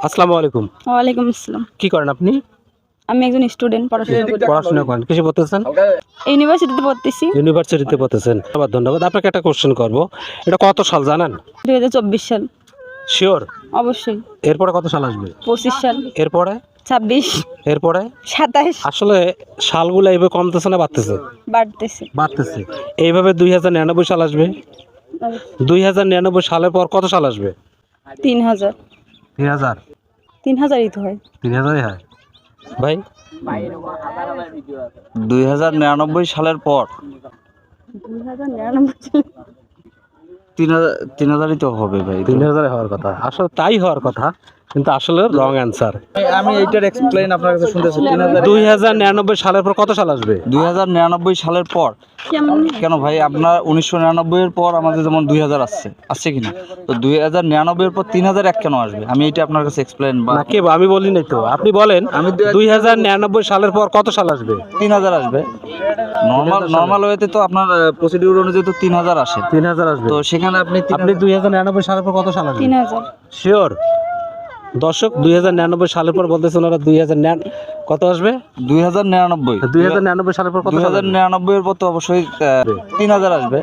আসসালামু আলাইকুম। ওয়ালাইকুম আসসালাম। কি করেন আপনি? আমি একজন স্টুডেন্ট, পড়াশোনা করেন, কিসে পড়তেছেন? ইউনিভার্সিটিতে পড়তেছি। ইউনিভার্সিটিতে পড়তেছেন। ধন্যবাদ। আপনাকে একটা কোশ্চেন করব, এটা কত সাল জানেন? 2024 সাল। শিওর? অবশ্যই। এরপরে কত সাল আসবে? 25 সাল। এরপরে? 26। এরপরে? 27। আসলে সালগুলো এইভাবে কমতেছে না বাড়তেছে? বাড়তেছে। বাড়তেছে। এইভাবে 2099 সাল আসবে। 2099 সালের পর কত সাল আসবে? 3000। 3000? 3000ই তো হয়। 3000ই হয় ভাই। 2099 সালের পর 2099 3000ই তো হবে ভাই। 3000 হওয়ার কথা, আসলে তাই হওয়ার কথা, কিন্তু আসলে রং অ্যান্সার। আমি এইটার এক্সপ্লেইন আপনার কাছে শুনতেছি। 2099 সালের পর কত সাল আসবে? 2099 সালের পর কেন ভাই? আপনার 1999 এর পর আমাদের যেমন 2000 আসছে কিনা, তো 2099 এর পর 3001 কেন আসবে? আমি এটা আপনার কাছে এক্সপ্লেইন না কে, আমি বলি নাই তো, আপনি বলেন। আমি 2099 সালের পর কত সাল আসবে? 3000 আসবে। নর্মাল ওয়েতে তো আপনার প্রসিডিউর অনুযায়ী তো 3000 আসে। 3000 আসবে। তো সেখানে আপনি 2099 সালের পর কত সাল আসবে? 3000। শিওর? দর্শক, 2099 সালের পর বলতেছেন ওরা 2000 কত আসবে? 2099 2099 সালের পর কত সাল আসবে? 2099 এর পর তো অবশ্যই 3000 আসবে।